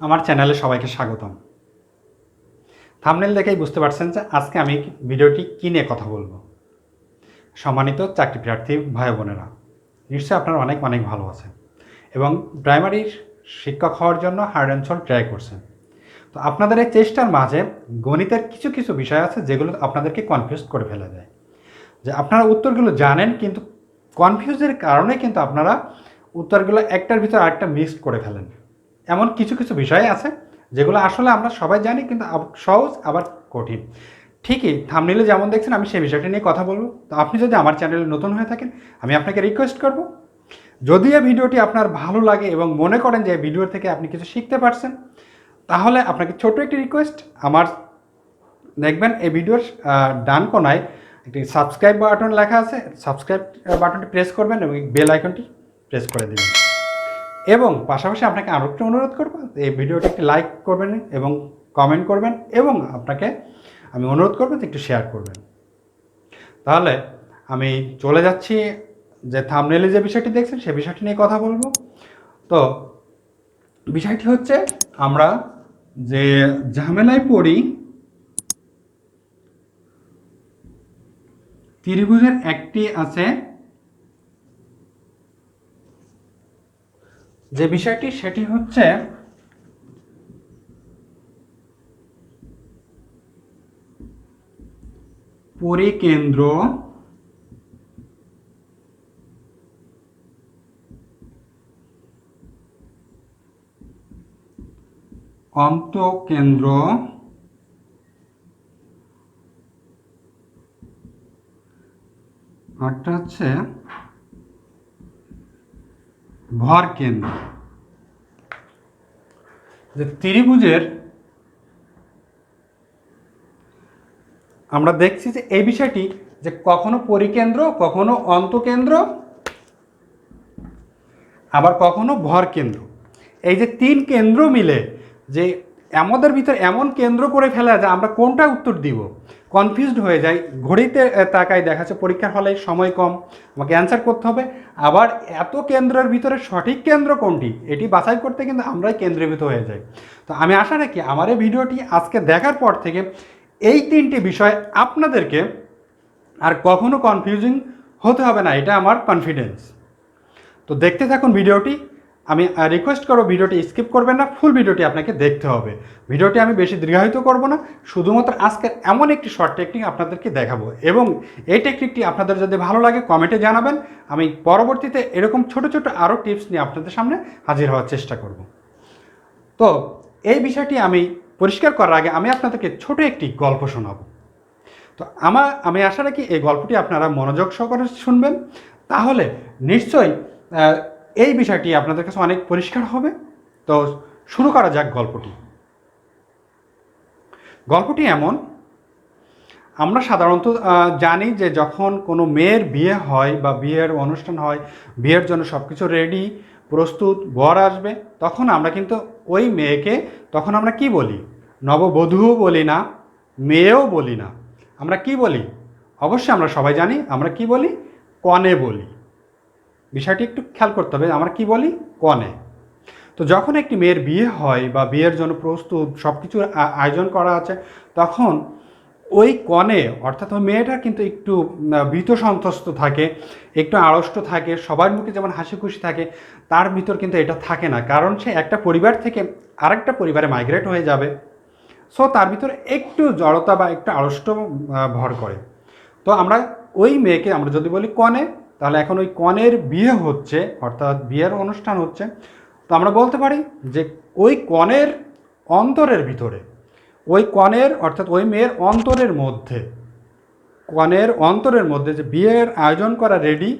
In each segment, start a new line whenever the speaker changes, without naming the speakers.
আমার চ্যানেলে সবাইকে স্বাগতম। থাম্বনেল দেখেই বুঝতে পারছেন যে আজকে আমি ভিডিওটি কী নিয়ে কথা বলবো। সম্মানিত চাকরি প্রার্থী ভাই বোনেরা, নিশ্চয়ই আপনারা অনেক অনেক ভালো আছেন এবং প্রাইমারির শিক্ষক হওয়ার জন্য হার্ড অ্যান্ড সোল ট্রাই করছেন। তো আপনাদের এই চেষ্টার মাঝে গণিতের কিছু কিছু বিষয় আছে যেগুলো আপনাদেরকে কনফিউজ করে ফেলা যায়, যে আপনারা উত্তরগুলো জানেন কিন্তু কনফিউজের কারণে কিন্তু আপনারা উত্তরগুলো একটার ভিতর আরেকটা মিক্সড করে ফেলেন। এমন কিছু কিছু বিষয় আছে যেগুলো আসলে আমরা সবাই জানি কিন্তু সহজ আবার কঠিন। ঠিকই থাম্বনেইলে যেমন দেখছেন আমি সেই বিষয়টা নিয়ে কথা বলবো। তো আপনি যদি আমার চ্যানেলে নতুন হয়ে থাকেন, আমি আপনাকে রিকোয়েস্ট করব, যদি এই ভিডিওটি আপনার ভালো লাগে এবং মনে করেন যে এই ভিডিও থেকে আপনি কিছু শিখতে পারছেন, তাহলে আপনাকে ছোট একটি রিকোয়েস্ট, আমার দেখবেন এই ভিডিওর ডান কোনায় একটি সাবস্ক্রাইব বাটন লেখা আছে, সাবস্ক্রাইব বাটনটি প্রেস করবেন এবং বেল আইকনটি প্রেস করে দেবেন। এবং পাশাপাশি আপনাকে আরও একটু অনুরোধ করব, এই ভিডিওটি একটি লাইক করবেন এবং কমেন্ট করবেন এবং আপনাকে আমি অনুরোধ করবো যে একটু শেয়ার করবেন। তাহলে আমি চলে যাচ্ছি যে থাম্বনেইলে যে বিষয়টি দেখছেন সে বিষয়টি নিয়ে কথা বলবো। তো বিষয়টি হচ্ছে, আমরা যে ঝামেলায় পড়ি ত্রিভুজের একটি আছে, যে বিষয়টি সেটি হচ্ছে পরিকেন্দ্র অন্তঃকেন্দ্র একটা হচ্ছে ভর কেন্দ্র। যে ত্রিভুজের আমরা দেখছি যে এই বিষয়টি যে কখনো পরিকেন্দ্র, কখনো অন্তঃকেন্দ্র, আবার কখনো ভর কেন্দ্র, এই যে তিন কেন্দ্র মিলে যে আমাদের ভিতর এমন কেন্দ্র করে ফেলা যে আমরা কোনটা উত্তর দিব কনফিউজড হয়ে যাই। ঘড়িতে তাকায় দেখাচ্ছে পরীক্ষার হলে সময় কম, আমাকে অ্যান্সার করতে হবে, আবার এত কেন্দ্রের ভিতরে সঠিক কেন্দ্র কোনটি এটি বাছাই করতে কিন্তু আমরাই কেন্দ্রীভূত হয়ে যাই। তো আমি আশা রাখি আমার এই ভিডিওটি আজকে দেখার পর থেকে এই তিনটি বিষয় আপনাদেরকে আর কখনো কনফিউজিং হতে হবে না, এটা আমার কনফিডেন্স। তো দেখতে থাকুন ভিডিওটি। আমি রিকোয়েস্ট করব ভিডিওটি স্কিপ করবেন না, ফুল ভিডিওটি আপনাকে দেখতে হবে। ভিডিওটি আমি বেশি দীর্ঘায়িত করব না, শুধুমাত্র আজকের এমন একটি শর্ট টেকনিক আপনাদেরকে দেখাবো এবং এই টেকনিকটি আপনাদের যদি ভালো লাগে কমেন্টে জানাবেন। আমি পরবর্তীতে এরকম ছোট ছোট আরও টিপস নিয়ে আপনাদের সামনে হাজির হওয়ার চেষ্টা করব। তো এই বিষয়টি আমি পরিষ্কার করার আগে আমি আপনাদেরকে ছোট একটি গল্প শোনাবো। তো আমি আশা রাখি এই গল্পটি আপনারা মনোযোগ সহকারে শুনবেন, তাহলে নিশ্চয়ই এই বিষয়টি আপনাদের কাছে অনেক পরিষ্কার হবে। তো শুরু করা যাক গল্পটি। গল্পটি এমন, আমরা সাধারণত জানি যে যখন কোনো মেয়ের বিয়ে হয় বা বিয়ের অনুষ্ঠান হয়, বিয়ের জন্য সব কিছু রেডি প্রস্তুত, বর আসবে, তখন আমরা কিন্তু ওই মেয়েকে তখন আমরা কি বলি? নববধূও বলি না, মেয়েও বলি না, আমরা কি বলি? অবশ্যই আমরা সবাই জানি আমরা কি বলি? কনে বলি। বিষয়টি একটু খেয়াল করতে হবে, আমরা কি বলি? কনে। তো যখন একটি মেয়ের বিয়ে হয় বা বিয়ের জন্য প্রস্তুত সব কিছু আয়োজন করা আছে, তখন ওই কনে অর্থাৎ ওই মেয়েটা কিন্তু একটু ভীত সন্ত্রস্ত থাকে, একটু আড়ষ্ট থাকে, সবার মুখে যেমন হাসি খুশি থাকে, তার ভিতর কিন্তু এটা থাকে না, কারণ সে একটা পরিবার থেকে আরেকটা পরিবারে মাইগ্রেট হয়ে যাবে। সো তার ভিতরে একটু জড়তা বা একটু আড়ষ্ট ভর করে। তো আমরা ওই মেয়েকে আমরা যদি বলি কনে, তাহলে এখন ওই কনের বিয়ে হচ্ছে অর্থাৎ বিয়ের অনুষ্ঠান হচ্ছে। তো আমরা বলতে পারি যে ওই কনের অন্তরের ভিতরে, ওই কনের অর্থাৎ ওই মেয়ের অন্তরের মধ্যে, কনের অন্তরের মধ্যে যে বিয়ের আয়োজন করা রেডি,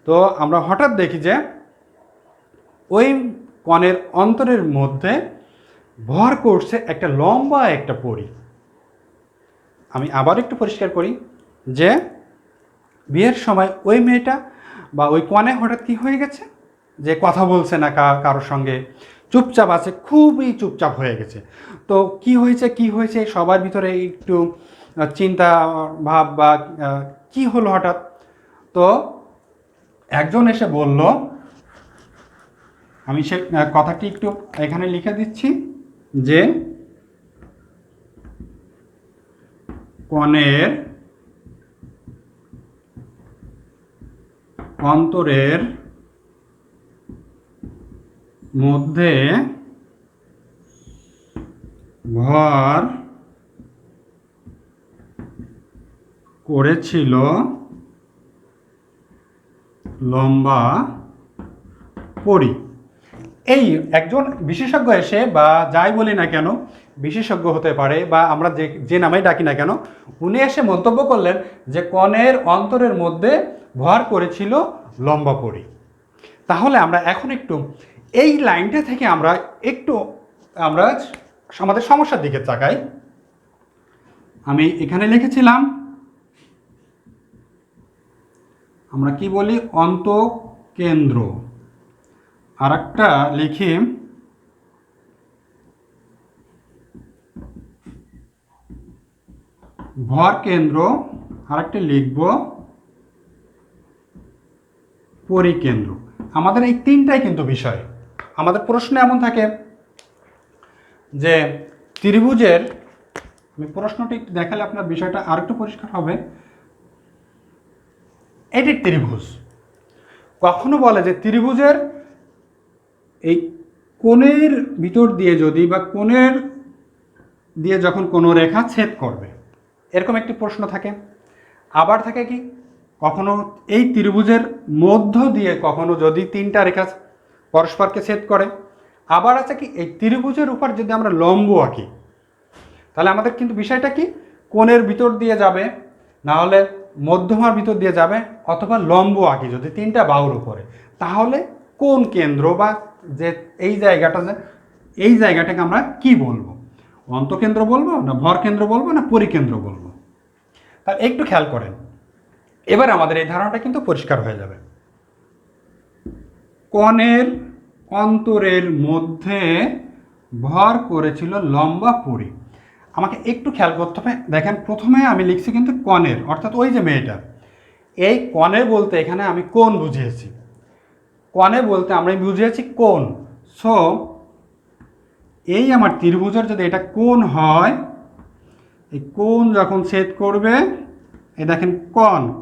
তো আমরা হঠাৎ দেখি যে ওই কনের অন্তরের মধ্যে ভর করছে একটা লম্বা একটা পরী। আমি আবার একটু পরিষ্কার করি যে বিয়ের সময় ওই মেয়েটা বা ওই কনে হঠাৎ কী হয়ে গেছে, যে কথা বলছে না কারোর সঙ্গে, চুপচাপ আছে, খুবই চুপচাপ হয়ে গেছে। তো কি হয়েছে সবার ভিতরে একটু চিন্তা ভাব বা কি হলো হঠাৎ। তো একজন এসে বলল, আমি সে কথাটি একটু এখানে লিখে দিচ্ছি যে কণের অন্তরের মধ্যে ভর করেছিল লম্বা পরি। এই একজন বিশেষজ্ঞ এসে বা যাই বলি না কেন, বিশেষজ্ঞ হতে পারে বা আমরা যে যে নামেই ডাকি না কেন, উনি এসে মন্তব্য করলেন যে কণের অন্তরের মধ্যে ভর করেছিল লম্বা পরি। তাহলে আমরা এখন একটু এই লাইনটা থেকে আমরা একটু আমরা আমাদের সমস্যার দিকে তাকাই। আমি এখানে লিখেছিলাম, আমরা কি বলি অন্তকেন্দ্র, আর একটা লিখি ভর কেন্দ্র, আর একটা লিখব পরিকেন্দ্র। আমাদের এই তিনটাই কিন্তু বিষয়। আমাদের প্রশ্ন এমন থাকে যে ত্রিভুজের, আমি প্রশ্নটি একটু দেখালে আপনার বিষয়টা আর একটু পরিষ্কার হবে। এটি ত্রিভুজ, কখনো বলে যে ত্রিভুজের এই কোণের ভিতর দিয়ে যদি বা কোণের দিয়ে যখন কোনো রেখা ছেদ করবে, এরকম একটি প্রশ্ন থাকে। আবার থাকে কি কখনো এই ত্রিভুজের মধ্য দিয়ে কখনো যদি তিনটা রেখা পরস্পরকে ছেদ করে। আবার আছে কি এই ত্রিভুজের উপর যদি আমরা লম্ব আঁকি, তাহলে আমাদের কিন্তু বিষয়টা কি কোণের ভিতর দিয়ে যাবে, না হলে মধ্যমার ভিতর দিয়ে যাবে, অথবা লম্ব আঁকি যদি তিনটা বাহুর উপরে, তাহলে কোন কেন্দ্র বা যে এই জায়গাটা, যে এই জায়গাটাকে আমরা কি বলবো, অন্তকেন্দ্র বলবো না ভর কেন্দ্র বলবো না পরিকেন্দ্র বলবো। তাহলে একটু খেয়াল করেন, এবার আমাদের এই ধারণাটা কিন্তু পরিষ্কার হয়ে যাবে। কণের অন্তরের মধ্যে ভর করেছিল লম্বা পরি। আমাকে একটু খেয়াল করতে হবে। দেখেন প্রথমে আমি লিখছি কিন্তু কণের, অর্থাৎ ওই যে মেয়েটা, এই কণে বলতে এখানে আমি কোণ বুঝিয়েছি। কণে বলতে আমরা বুঝিয়েছি কোণ। সো এই আমার ত্রিভুজের যদি এটা কোণ হয়, এই কোণ যখন ছেদ করবে, এই দেখেন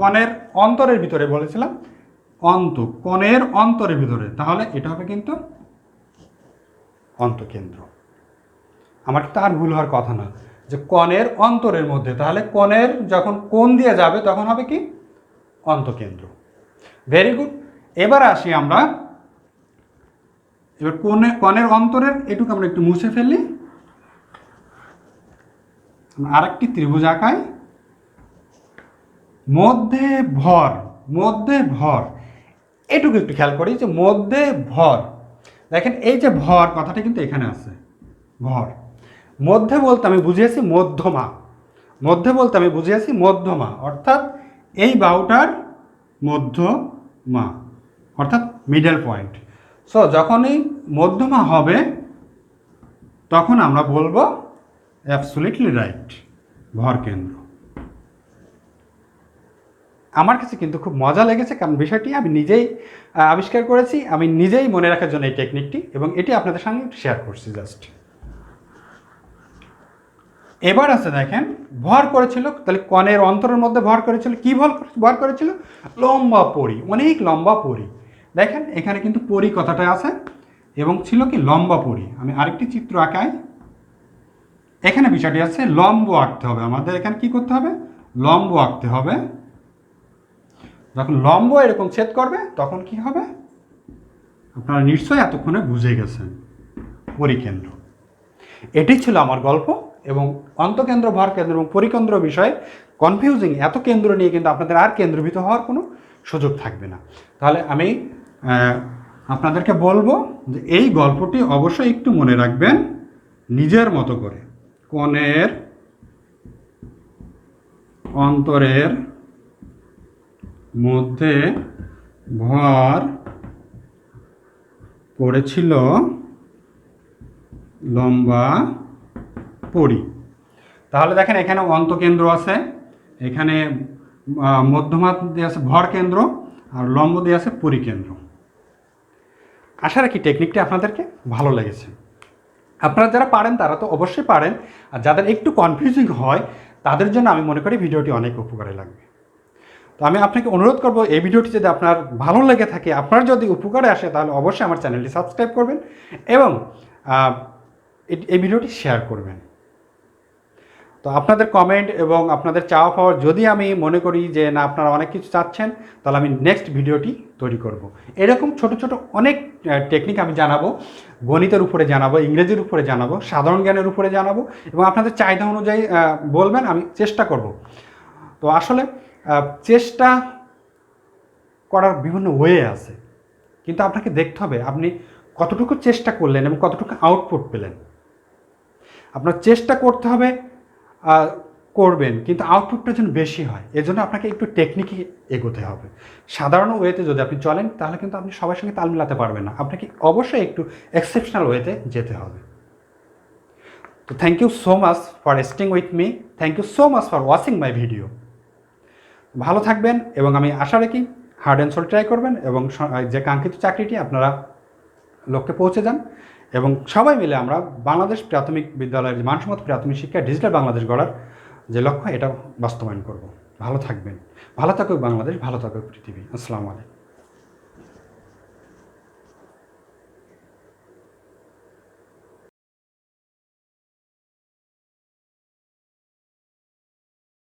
কণের অন্তরের ভিতরে বলেছিলাম, কণের অন্তরের ভিতরে, তাহলে এটা হবে কিন্তু অন্তকেন্দ্র। আমার তার ভুল হওয়ার কথা না, যে কণের অন্তরের মধ্যে, তাহলে কণের যখন কোণ দিয়ে যাবে তখন হবে কি অন্তকেন্দ্র। Very good. এবার আসি আমরা, এবার কণের অন্তরের এটুকু আমরা একটু মুছে ফেলি, আরেকটি ত্রিভুজ আঁকাই। মধ্যে ভর এটুকু একটু খেয়াল করি যে মধ্যে ভর, দেখেন এই যে ভর কথাটা কিন্তু এখানে আছে, ভর। মধ্যে বলতে আমি বুঝিয়েছি মধ্যমা, অর্থাৎ এই বাহুটার মধ্যমা, অর্থাৎ মিডল পয়েন্ট। সো যখনই মধ্যমা হবে তখন আমরা বলবো অ্যাবসলিউটলি রাইট, ভর কেন্দ্র। আমার কাছে কিন্তু খুব মজা লেগেছে, কারণ বিষয়টি আমি নিজেই আবিষ্কার করেছি, আমি নিজেই মনে রাখার জন্য এই টেকনিকটি, এবং এটি আপনাদের সঙ্গে শেয়ার করছি জাস্ট। এবার আছে দেখেন ভর করেছিল, তাহলে কণের অন্তরের মধ্যে ভর করেছিল, কি ভর করেছিল লম্বা পরি, অনেক লম্বা পরি। দেখেন এখানে কিন্তু পরি কথাটা আছে এবং ছিল কি লম্বা পরি। আমি আরেকটি চিত্র আঁকাই। এখানে বিষয়টি আছে লম্ব আঁকতে হবে, আমাদের এখানে কি করতে হবে, লম্ব আঁকতে হবে। যখন লম্ব এরকম ছেদ করবে তখন কি হবে, আপনারা নিশ্চয়ই এতক্ষণে বুঝে গেছেন, পরিকেন্দ্র। এটি ছিল আমার গল্প, এবং অন্তকেন্দ্র, ভর কেন্দ্র এবং পরিকেন্দ্র বিষয়ে কনফিউজিং এত কেন্দ্র নিয়ে কিন্তু আপনাদের আর কেন্দ্রভূত হওয়ার কোনো সুযোগ থাকবে না। তাহলে আমি আপনাদেরকে বলবো যে এই গল্পটি অবশ্যই একটু মনে রাখবেন নিজের মতো করে। কণের অন্তরের মধ্যে ভর পড়েছিল লম্বা পরি। তাহলে দেখেন এখানে অন্তকেন্দ্র আছে, এখানে মধ্যমা দিয়ে আছে ভর কেন্দ্র, আর লম্ব দিয়ে আছে পরিকেন্দ্র। আশা রাখি টেকনিকটি আপনাদেরকে ভালো লেগেছে। আপনারা যারা পারেন তারা তো অবশ্যই পারেন, আর যাদের একটু কনফিউজিং হয় তাদের জন্য আমি মনে করি ভিডিওটি অনেক উপকারে লাগবে। তো আমি আপনাকে অনুরোধ করব, এই ভিডিওটি যদি আপনার ভালো লেগে থাকে, আপনার যদি উপকারে আসে, তাহলে অবশ্যই আমার চ্যানেলটি সাবস্ক্রাইব করবেন এবং এই ভিডিওটি শেয়ার করবেন। তো আপনাদের কমেন্ট এবং আপনাদের চাওয়া পাওয়ার যদি আমি মনে করি যে না আপনারা অনেক কিছু চাচ্ছেন, তাহলে আমি নেক্সট ভিডিওটি তৈরি করব। এরকম ছোট ছোট অনেক টেকনিক আমি জানাবো, গণিতের উপরে জানাবো, ইংরেজির উপরে জানাবো, সাধারণ জ্ঞানের উপরে জানাবো, এবং আপনাদের চাহিদা অনুযায়ী বলবেন, আমি চেষ্টা করব। তো আসলে চেষ্টা করার বিভিন্ন ওয়ে আছে, কিন্তু আপনাকে দেখতে হবে আপনি কতটুকু চেষ্টা করলেন এবং কতটুকু আউটপুট পেলেন। আপনার চেষ্টা করতে হবে, করবেন, কিন্তু আউটপুটটা যেন বেশি হয়, এজন্য আপনাকে একটু টেকনিকে এগোতে হবে। সাধারণ ওয়েতে যদি আপনি চলেন তাহলে কিন্তু আপনি সবার সঙ্গে তাল মিলাতে পারবেন না, আপনাকে অবশ্যই একটু এক্সেপশনাল ওয়েতে যেতে হবে। তো thank you so much for staying with me, thank you so much for watching my video. ভালো থাকবেন এবং আমি আশা রাখি হার্ড অ্যান্ড সোল ট্রাই করবেন এবং যে কাঙ্ক্ষিত চাকরিটি আপনারা লক্ষ্যে পৌঁছে যান, এবং সবাই মিলে আমরা বাংলাদেশ প্রাথমিক বিদ্যালয়ের মানসম্মত প্রাথমিক শিক্ষা ডিজিটাল বাংলাদেশ গড়ার যে লক্ষ্য, এটা বাস্তবায়ন করব। ভালো থাকবেন, ভালো থাকুক বাংলাদেশ, ভালো থাকুক পৃথিবী। আসসালামু আলাইকুম।